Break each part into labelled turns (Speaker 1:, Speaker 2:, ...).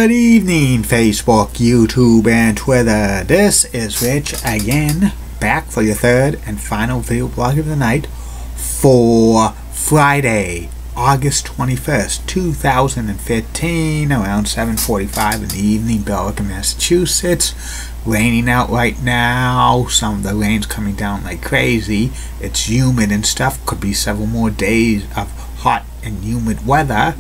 Speaker 1: Good evening, Facebook, YouTube, and Twitter. This is Rich again, back for your third and final video blog of the night for Friday, August 21st, 2015, around 7:45 in the evening, Billerica, Massachusetts. Raining out right now. Some of the rain's coming down like crazy. It's humid and stuff. Could be several more days of hot and humid weather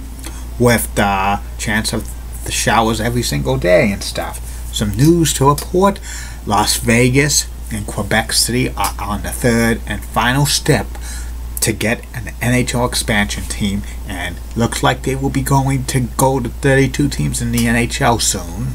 Speaker 1: with the chance of the showers every single day and stuff. Some news to report. Las Vegas and Quebec City are on the third and final step to get an NHL expansion team, and looks like they will be going to go to 32 teams in the NHL soon.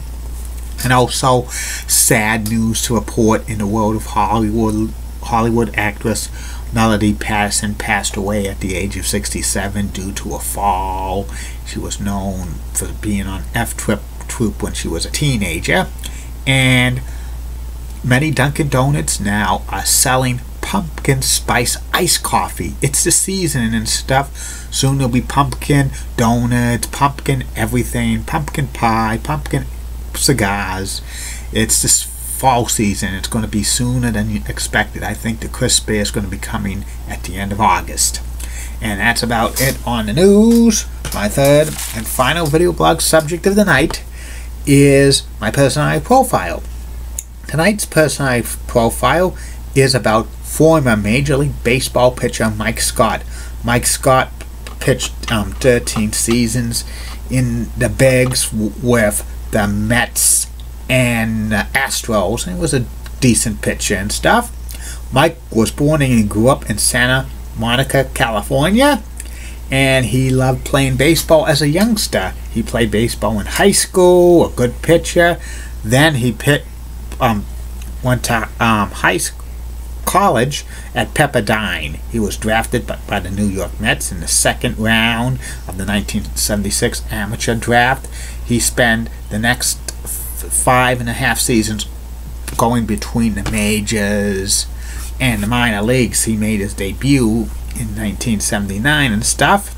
Speaker 1: And also sad news to report in the world of Hollywood actress Melody Patterson passed away at the age of 67 due to a fall. She was known for being on F-Troop when she was a teenager. And many Dunkin' Donuts now are selling pumpkin spice iced coffee. It's the season and stuff. Soon there'll be pumpkin donuts, pumpkin everything, pumpkin pie, pumpkin cigars. It's this fall season. It's going to be sooner than you expected. I think the crisp beer is going to be coming at the end of August. And that's about it on the news. My third and final video blog subject of the night is my personality profile. Tonight's personality profile is about former Major League Baseball pitcher Mike Scott. Mike Scott pitched 13 seasons in the bigs with the Mets and Astros, and he was a decent pitcher and stuff. Mike was born and grew up in Santa Monica, California, and he loved playing baseball as a youngster. He played baseball in high school, a good pitcher. Then he went to college at Pepperdine. He was drafted by the New York Mets in the second round of the 1976 amateur draft. He spent the next 5.5 seasons going between the majors and the minor leagues. He made his debut in 1979 and stuff.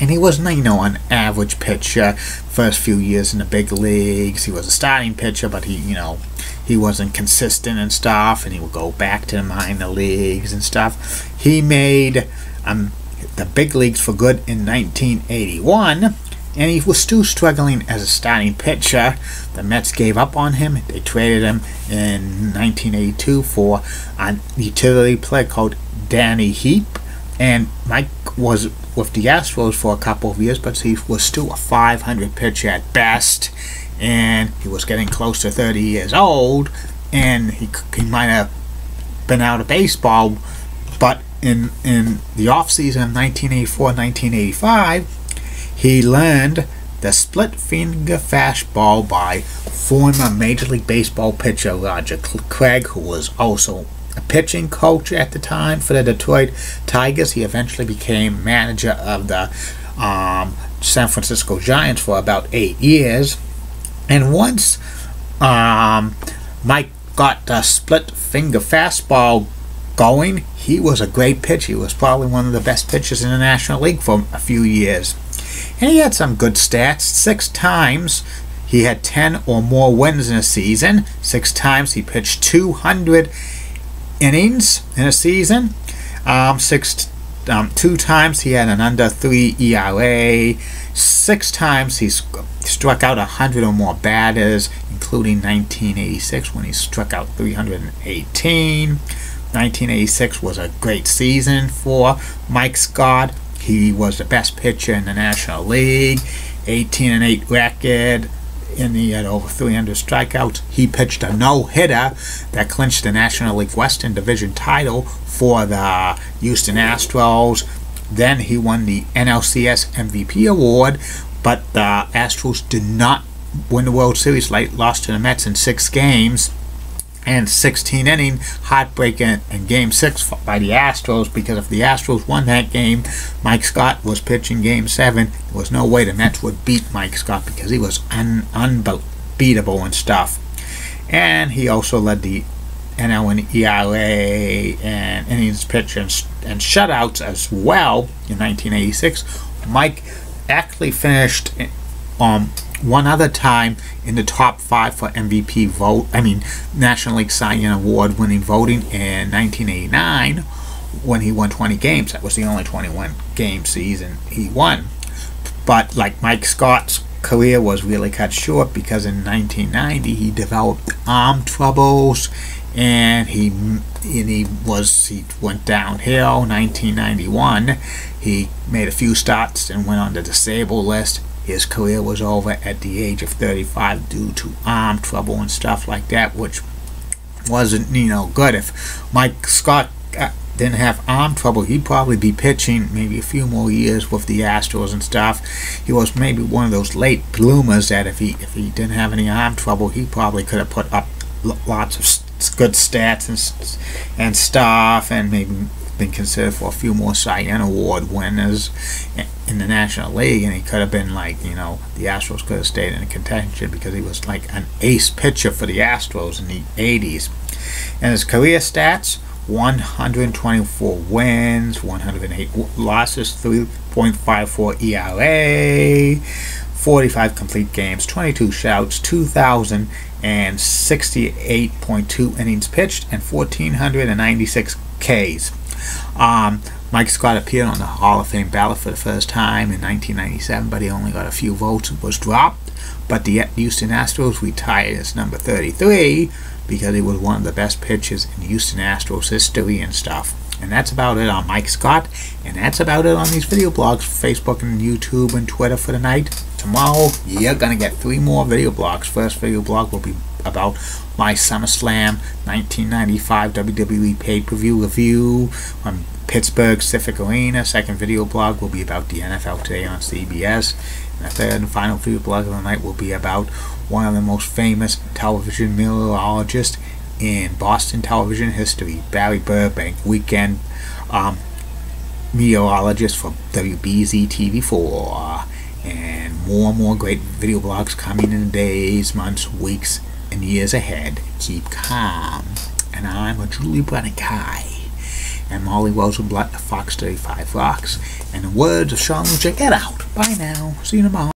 Speaker 1: And he was, an average pitcher. First few years in the big leagues, he was a starting pitcher, but he wasn't consistent and stuff, and he would go back to the minor leagues and stuff. He made the big leagues for good in 1981, and he was still struggling as a starting pitcher. The Mets gave up on him. They traded him in 1982 for a utility player called Danny Heap, and Mike was with the Astros for a couple of years, but he was still a .500 pitcher at best, and he was getting close to 30 years old, and he might have been out of baseball. But in the offseason of 1984-1985, he learned the split finger fastball by former Major League Baseball pitcher Roger Craig, who was also a pitching coach at the time for the Detroit Tigers. He eventually became manager of the San Francisco Giants for about 8 years. And once Mike got the split finger fastball going, he was a great pitcher. He was probably one of the best pitchers in the National League for a few years. And he had some good stats. 6 times he had 10 or more wins in a season. 6 times he pitched 200 innings in a season. 2 times he had an under 3 ERA. 6 times he struck out 100 or more batters, including 1986 when he struck out 318. 1986 was a great season for Mike Scott. He was the best pitcher in the National League. 18-8 record. He had over 300 strikeouts. He pitched a no-hitter that clinched the National League Western Division title for the Houston Astros. Then he won the NLCS MVP award, but the Astros did not win the World Series. Lost to the Mets in 6 games. And 16-inning heartbreaker in Game 6 by the Astros, because if the Astros won that game, Mike Scott was pitching Game 7. There was no way the Mets would beat Mike Scott because he was unbeatable and stuff. And he also led the NL in ERA and innings pitched and shutouts as well in 1986. Mike actually finished one other time in the top 5 for MVP vote, National League Cy Young Award winning voting in 1989 when he won 20 games. That was the only 21 game season he won. But like Mike Scott's career was really cut short because in 1990 he developed arm troubles and he went downhill. 1991 he made a few starts and went on the disabled list. His career was over at the age of 35 due to arm trouble and stuff like that, which wasn't good. If Mike Scott didn't have arm trouble, he'd probably be pitching maybe a few more years with the Astros and stuff. He was maybe one of those late bloomers that if he didn't have any arm trouble, he probably could have put up lots of good stats and stuff, and maybe been considered for a few more Cy Young Award winners in the National League, and he could have been like, the Astros could have stayed in contention because he was like an ace pitcher for the Astros in the 80s. And his career stats: 124 wins, 108 losses, 3.54 ERA, 45 complete games, 22 shutouts, 2,068.2 innings pitched, and 1,496 Ks. Mike Scott appeared on the Hall of Fame ballot for the first time in 1997, but he only got a few votes and was dropped. But the Houston Astros retired as number 33 because he was one of the best pitchers in Houston Astros history and stuff. And that's about it on Mike Scott, and that's about it on these video blogs, Facebook and YouTube and Twitter for the night. Tomorrow, you're going to get 3 more video blogs. First video blog will be about my SummerSlam 1995 WWE pay-per-view review from Pittsburgh Civic Arena. Second video blog will be about the NFL Today on CBS. And the third and final video blog of the night will be about one of the most famous television meteorologists in Boston television history, Barry Burbank, weekend meteorologist for WBZ TV4. And more great video blogs coming in the days, months, weeks, and years ahead. Keep calm. And I'm a Julie Brennick. And Molly Rosenblatt, Fox 35 Rocks. And the words of Sean Lucha, get out. Bye now. See you tomorrow.